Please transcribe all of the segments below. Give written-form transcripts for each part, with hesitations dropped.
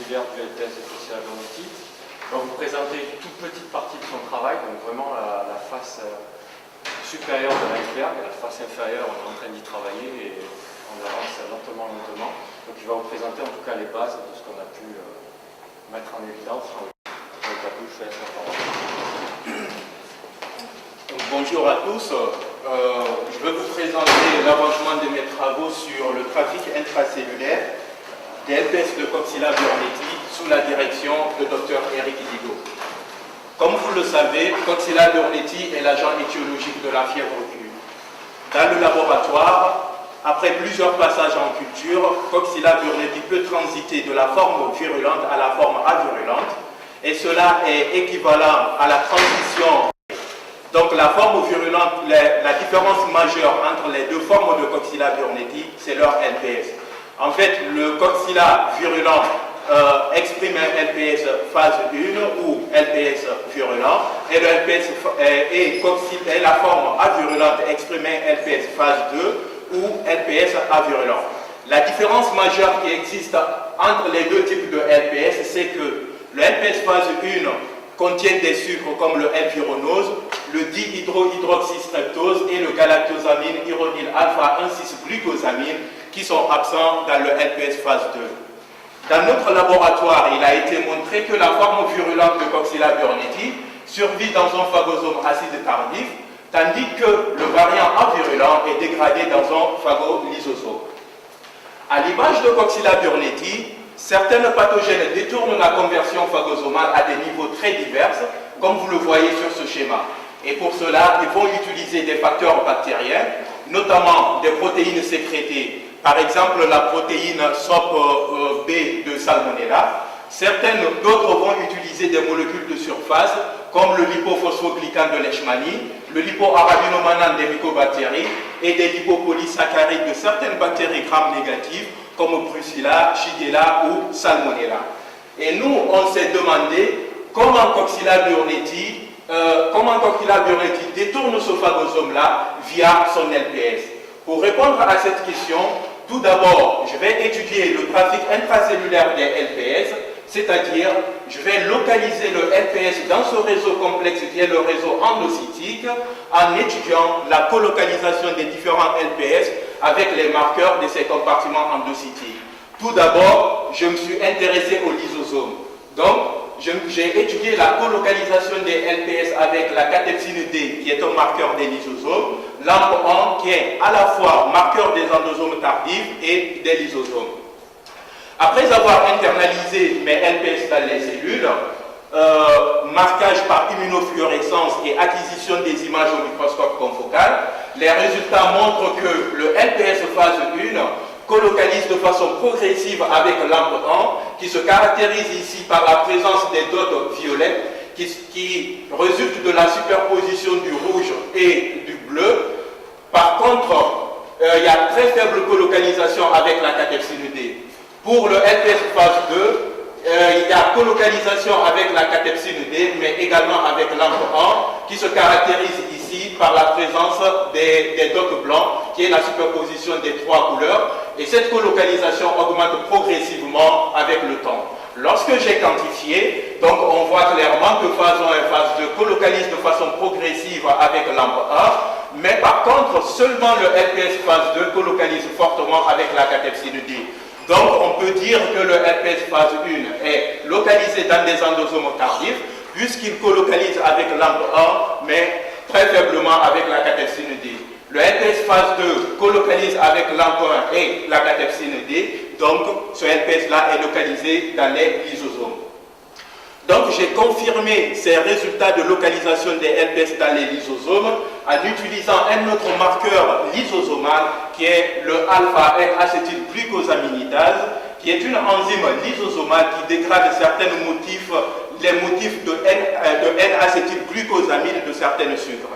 titulaire du LPS et coxylaburnéti, va vous présenter une toute petite partie de son travail, donc vraiment la face supérieure de l'iceberg, la face inférieure, on est en train d'y travailler et on avance lentement. Donc il va vous présenter en tout cas les bases de ce qu'on a pu mettre en évidence. Donc à vous, je fais la parole. Bonjour à tous. Je vais vous présenter l'avancement de mes travaux sur le trafic intracellulaire des LPS de coxylaburnéti sous la direction de Dr Eric Digo. Comme vous le savez, coxylaburnéti est l'agent étiologique de la fièvre Q. Dans le laboratoire, après plusieurs passages en culture, coxylaburnéti peut transiter de la forme virulente à la forme avirulente, et cela est équivalent à la transition. Donc la forme virulente, la différence majeure entre les deux formes de coxylaburnéti, c'est leur LPS. En fait, le coxyla virulent exprime un LPS phase 1 ou LPS virulent, et le LPS et la forme avirulente exprime un LPS phase 2 ou LPS avirulent. La différence majeure qui existe entre les deux types de LPS, c'est que le LPS phase 1 contient des sucres comme le L-vironose, le dihydrohydroxystreptose et le galactosamine ironil alpha 1,6-glucosamine qui sont absents dans le LPS phase 2. Dans notre laboratoire, il a été montré que la forme virulente de coxylaburnéti survit dans un phagosome acide tardif, tandis que le variant avirulent est dégradé dans un phagolysosome. À l'image de coxylaburnéti, certaines pathogènes détournent la conversion phagosomale à des niveaux très divers, comme vous le voyez sur ce schéma. Et pour cela, ils vont utiliser des facteurs bactériens, notamment des protéines sécrétées, par exemple la protéine SOP-B de Salmonella. Certaines d'autres vont utiliser des molécules de surface, comme le lipophosphoglycan de Leishmani, le lipoarabinomannan des mycobactéries et des lipopolysaccharides de certaines bactéries gram-négatives, comme Brucella, Shigella ou Salmonella. Et nous, on s'est demandé comment coxylaburnéti détourne ce phagosome-là via son LPS. Pour répondre à cette question, tout d'abord, je vais étudier le trafic intracellulaire des LPS, c'est-à-dire je vais localiser le LPS dans ce réseau complexe qui est le réseau endocytique en étudiant la colocalisation des différents LPS avec les marqueurs de ces compartiments endocytiques. Tout d'abord, je me suis intéressé au lysosome. Donc, j'ai étudié la colocalisation des LPS avec la catepsine D, qui est un marqueur des lysosomes, LAMP1, qui est à la fois marqueur des endosomes tardifs et des lysosomes. Après avoir internalisé mes LPS dans les cellules, marquage par immunofluorescence et acquisition des images au microscope confocal, les résultats montrent que le LPS phase 1 colocalise de façon progressive avec LAMP1, qui se caractérise ici par la présence des dots violettes qui résultent de la superposition du rouge et du bleu. Par contre, il y a très faible colocalisation avec la catepsine D. Pour le LPS phase 2, il y a colocalisation avec la catepsine D, mais également avec LAMP1, qui se caractérise ici par la présence des dots blancs, qui est la superposition des trois couleurs, et cette colocalisation augmente progressivement avec le temps. Lorsque j'ai quantifié, donc on voit clairement que phase 1 et phase 2 colocalisent de façon progressive avec LAMP1, mais par contre, seulement le LPS phase 2 colocalise fortement avec la catepsine D. Donc, on peut dire que le LPS phase 1 est localisé dans des endosomes tardifs, puisqu'il colocalise avec LAMP1, mais très faiblement avec la catepsine D. Le LPS phase 2 colocalise avec LAMP1 et la catepsine D, donc ce LPS-là est localisé dans les lysosomes. Donc, j'ai confirmé ces résultats de localisation des LPS dans les lysosomes en utilisant un autre marqueur lysosomal qui est le alpha-N-acétylglucosaminidase, qui est une enzyme lysosomale qui dégrade certains motifs, les motifs de N-acétylglucosamine de certains sucres.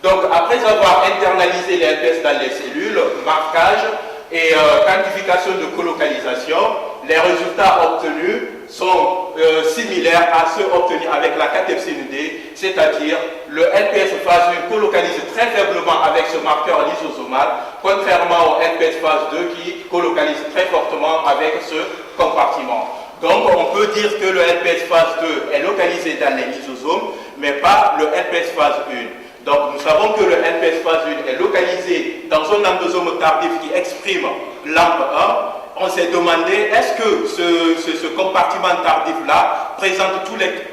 Donc, après avoir internalisé les LPS dans les cellules, marquage et quantification de colocalisation, les résultats obtenus sont similaires à ceux obtenus avec la catepsine D, c'est-à-dire le LPS phase 1 colocalise très faiblement avec ce marqueur lysosomal, contrairement au LPS phase 2 qui colocalise très fortement avec ce compartiment. Donc on peut dire que le LPS phase 2 est localisé dans les lysosomes, mais pas le LPS phase 1. Donc nous savons que le LPS phase 1 est localisé dans un endosome tardif qui exprime LAMP1. On s'est demandé, est-ce que ce compartiment tardif-là présente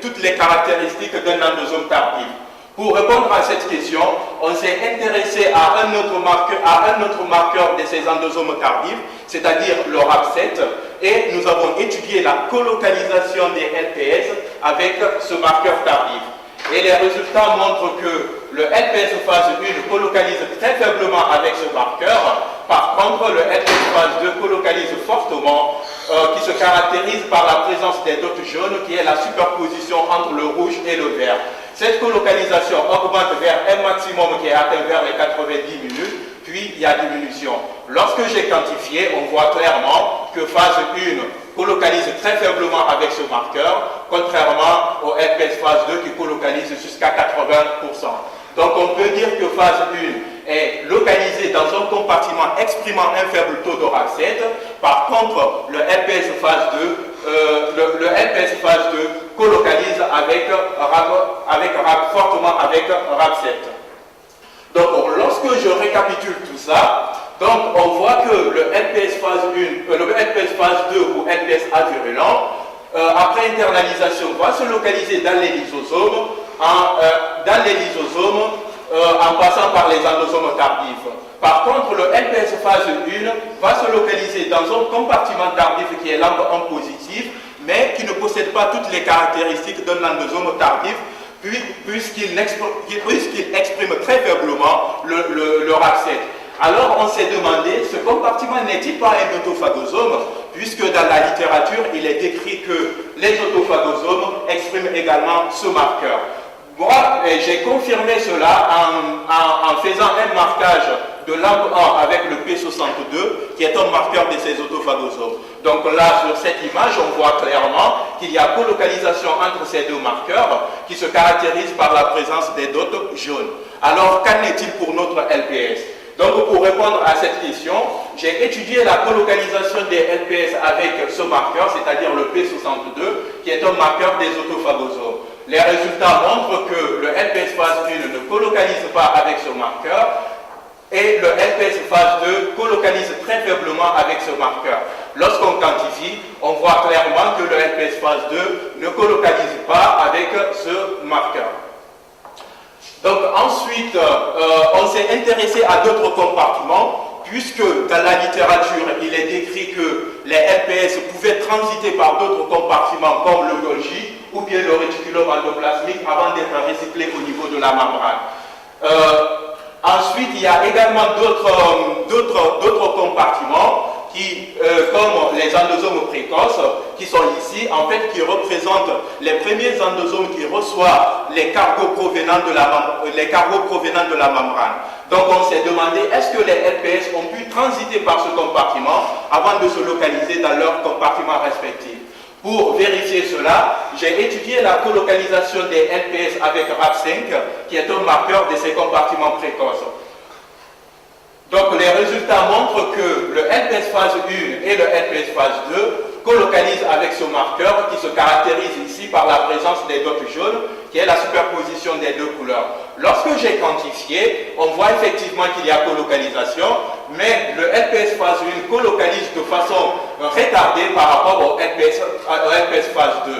toutes les caractéristiques d'un endosome tardif? Pour répondre à cette question, on s'est intéressé à un autre marqueur de ces endosomes tardifs, c'est-à-dire le RAP7, et nous avons étudié la colocalisation des LPS avec ce marqueur tardif. Et les résultats montrent que le LPS phase 1 colocalise très faiblement avec ce marqueur. Par contre, le LPS phase 2 colocalise fortement, qui se caractérise par la présence des dots jaunes, qui est la superposition entre le rouge et le vert. Cette colocalisation augmente vers un maximum qui est atteint vers les 90 minutes, puis il y a diminution. Lorsque j'ai quantifié, on voit clairement que phase 1 colocalise très faiblement avec ce marqueur, contrairement au LPS phase 2 qui colocalise jusqu'à 80%. Donc on peut dire que phase 1 est localisée dans un compartiment exprimant un faible taux de RAP7. Par contre, le LPS phase 2, le LPS phase 2 colocalise fortement avec RAP7. Donc lorsque je récapitule tout ça, donc on voit que le LPS phase 1, le LPS phase 2 ou LPS avirulent, après internalisation, va se localiser dans les lysosomes, en passant par les endosomes tardifs. Par contre, le LPS phase 1 va se localiser dans un compartiment tardif qui est LAMP1 positif, mais qui ne possède pas toutes les caractéristiques d'un endosome tardif, puisqu'il exprime très faiblement le RAP7. Alors on s'est demandé, ce compartiment n'est-il pas un autophagosome, puisque dans la littérature, il est décrit que les autophagosomes expriment également ce marqueur. Moi, j'ai confirmé cela en faisant un marquage de LAMP1 avec le P62, qui est un marqueur de ces autophagosomes. Donc là, sur cette image, on voit clairement qu'il y a colocalisation entre ces deux marqueurs qui se caractérisent par la présence des dots jaunes. Alors, qu'en est-il pour notre LPS? Donc, pour répondre à cette question, j'ai étudié la colocalisation des LPS avec ce marqueur, c'est-à-dire le P62, qui est un marqueur des autophagosomes. Les résultats montrent que le LPS phase 1 ne colocalise pas avec ce marqueur et le LPS phase 2 colocalise très faiblement avec ce marqueur. Lorsqu'on quantifie, on voit clairement que le LPS phase 2 ne colocalise pas avec ce marqueur. Donc ensuite, on s'est intéressé à d'autres compartiments, puisque dans la littérature, il est décrit que les LPS pouvaient transiter par d'autres compartiments comme le Golgi ou bien le réticulum endoplasmique avant d'être recyclé au niveau de la membrane. Ensuite, il y a également d'autres compartiments qui, comme les endosomes précoces, qui sont ici, en fait, qui représentent les premiers endosomes qui reçoivent les cargos provenant de la membrane. Donc, on s'est demandé, est-ce que les LPS ont pu transiter par ce compartiment avant de se localiser dans leur compartiment respectif? Pour vérifier cela, j'ai étudié la colocalisation des LPS avec RAP5, qui est un marqueur de ces compartiments précoces. Donc les résultats montrent que le LPS phase 1 et le LPS phase 2 colocalisent avec ce marqueur qui se caractérise ici par la présence des dots jaunes, qui est la superposition des deux couleurs. Lorsque j'ai quantifié, on voit effectivement qu'il y a colocalisation, mais le LPS phase 1 colocalise de façon retardée par rapport au LPS phase 2.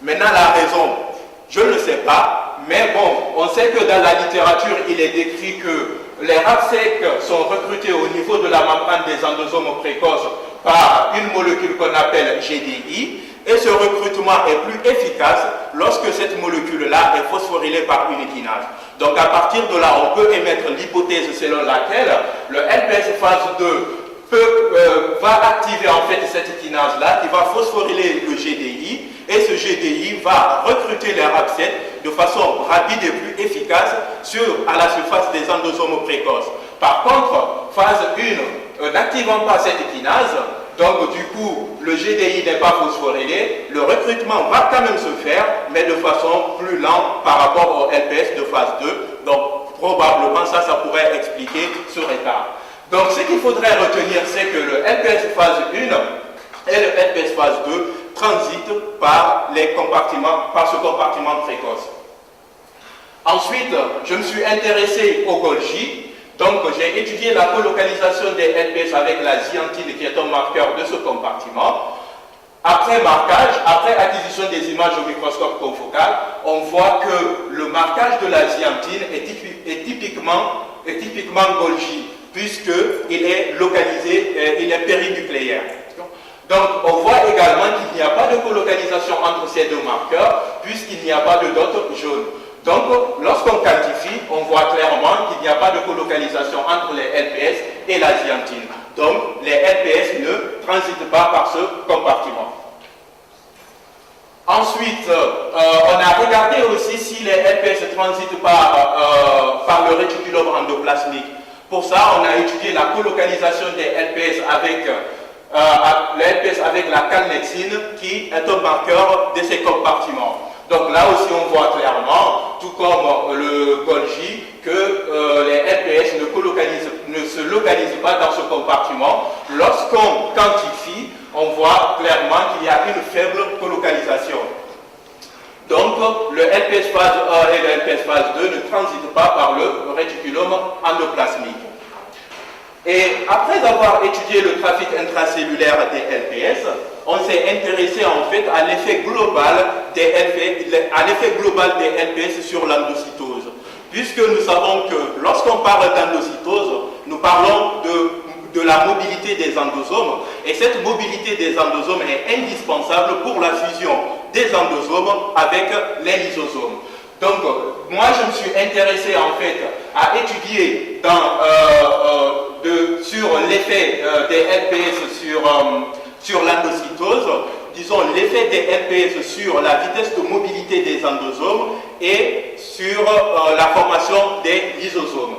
Maintenant la raison, je ne le sais pas, mais bon, on sait que dans la littérature, il est décrit que les RAP-secs sont recrutés au niveau de la membrane des endosomes précoces par une molécule qu'on appelle GDI, et ce recrutement est plus efficace lorsque cette molécule-là est phosphorylée par une kinase. Donc à partir de là, on peut émettre l'hypothèse selon laquelle le LPS phase 2 va activer en fait cette kinase-là qui va phosphoryler le GDI, et ce GDI va recruter les RAP7 de façon rapide et plus efficace à la surface des endosomes précoces. Par contre, phase 1, n'activant pas cette kinase, donc du coup, le GDI n'est pas phosphorylé, le recrutement va quand même se faire, mais de façon plus lente par rapport au LPS de phase 2. Donc probablement ça pourrait expliquer ce retard. Donc ce qu'il faudrait retenir, c'est que le LPS phase 1 et le LPS phase 2 transite par ce compartiment précoce. Ensuite, je me suis intéressé au Golgi. Donc, j'ai étudié la colocalisation des LPS avec la ziantine qui est un marqueur de ce compartiment. Après marquage, après acquisition des images au microscope confocal, on voit que le marquage de la ziantine est typiquement Golgi, puisqu'il est localisé, il est périnucléaire. Donc, on voit également qu'il n'y a pas de colocalisation entre ces deux marqueurs, puisqu'il n'y a pas de dot jaune. Donc, lorsqu'on quantifie, on voit clairement qu'il n'y a pas de colocalisation entre les LPS et la ziantine. Donc, les LPS ne transitent pas par ce compartiment. Ensuite, on a regardé aussi si les LPS transitent par le réticulum endoplasmique. Pour ça, on a étudié la colocalisation des LPS avec la calnexine, qui est un marqueur de ces compartiments. Donc là aussi, on voit clairement, tout comme le Golgi, que les LPS ne se localisent pas dans ce compartiment. Lorsqu'on quantifie, on voit clairement qu'il y a une faible colocalisation. Donc, le LPS phase 1 et le LPS phase 2 ne transitent pas par le réticulum endoplasmique. Et après avoir étudié le trafic intracellulaire des LPS, on s'est intéressé en fait à l'effet global des LPS sur l'endocytose. Puisque nous savons que lorsqu'on parle d'endocytose, nous parlons de la mobilité des endosomes, et cette mobilité des endosomes est indispensable pour la fusion des endosomes avec les lysosomes. Donc, moi, je me suis intéressé en fait à étudier sur l'effet des LPS sur l'endocytose, disons l'effet des LPS sur la vitesse de mobilité des endosomes et sur la formation des lysosomes.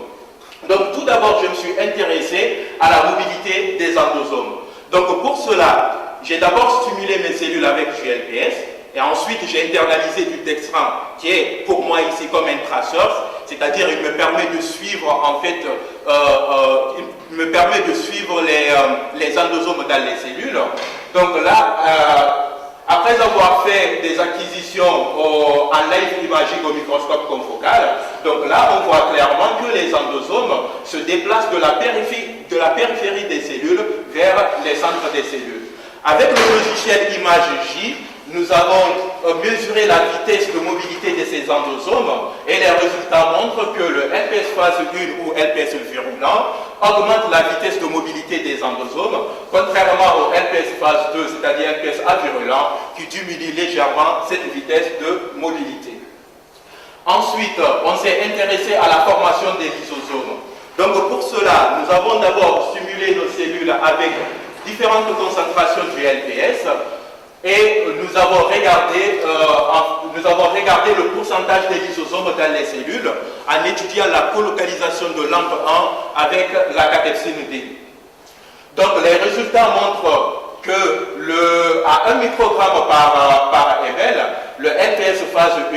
Donc, tout d'abord, je me suis intéressé à la mobilité des endosomes. Donc, pour cela, j'ai d'abord stimulé mes cellules avec du LPS. Et ensuite, j'ai internalisé du dextran, qui est pour moi ici comme un traceur, c'est-à-dire il me permet de suivre en fait, les endosomes dans les cellules. Donc là, après avoir fait des acquisitions en live imaging au microscope confocal, donc là, on voit clairement que les endosomes se déplacent de la périphérie des cellules vers les centres des cellules. Avec le logiciel ImageJ, nous avons mesuré la vitesse de mobilité de ces endosomes et les résultats montrent que le LPS phase 1 ou LPS virulent augmente la vitesse de mobilité des endosomes, contrairement au LPS phase 2, c'est-à-dire LPS avirulent, qui diminue légèrement cette vitesse de mobilité. Ensuite, on s'est intéressé à la formation des lysosomes. Donc pour cela, nous avons d'abord stimulé nos cellules avec différentes concentrations du LPS, et nous avons regardé le pourcentage des lysosomes dans les cellules en étudiant la colocalisation de LAMP1 avec la catepsine D. Donc les résultats montrent que à 1 microgramme par ml, le LPS phase 1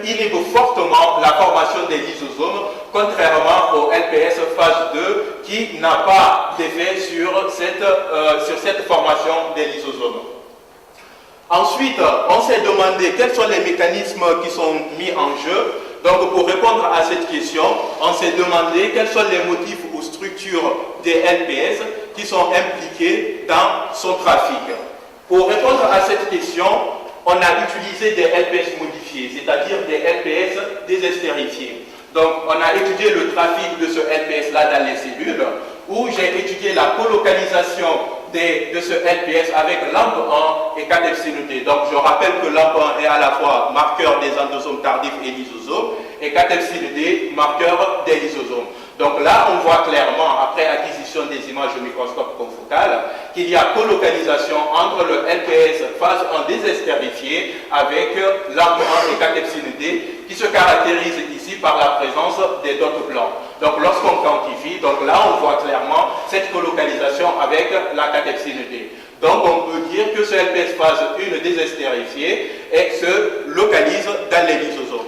inhibe fortement la formation des lysosomes, contrairement au LPS phase 2 qui n'a pas d'effet sur cette formation des lysosomes. Ensuite, on s'est demandé quels sont les mécanismes qui sont mis en jeu. Donc, pour répondre à cette question, on s'est demandé quels sont les motifs ou structures des LPS qui sont impliqués dans son trafic. Pour répondre à cette question, on a utilisé des LPS modifiés, c'est-à-dire des LPS désestérifiés. Donc, on a étudié le trafic de ce LPS-là dans les cellules, où j'ai étudié la colocalisation de ce LPS avec LAMP1 et catepsine D. Donc, je rappelle que LAMP1 est à la fois marqueur des endosomes tardifs et lysosomes, et catepsine D, marqueur des lysosomes. Donc là, on voit clairement, après acquisition des images au microscope confocal, qu'il y a colocalisation entre le LPS phase 1 désestérifié avec LAMP1 et catepsine D, qui se caractérise ici par la présence des dots blancs. Donc lorsqu'on quantifie, donc là on voit clairement cette colocalisation avec la catepsine D. Donc on peut dire que ce LPS phase 1 désestérifié se localise dans les lysosomes.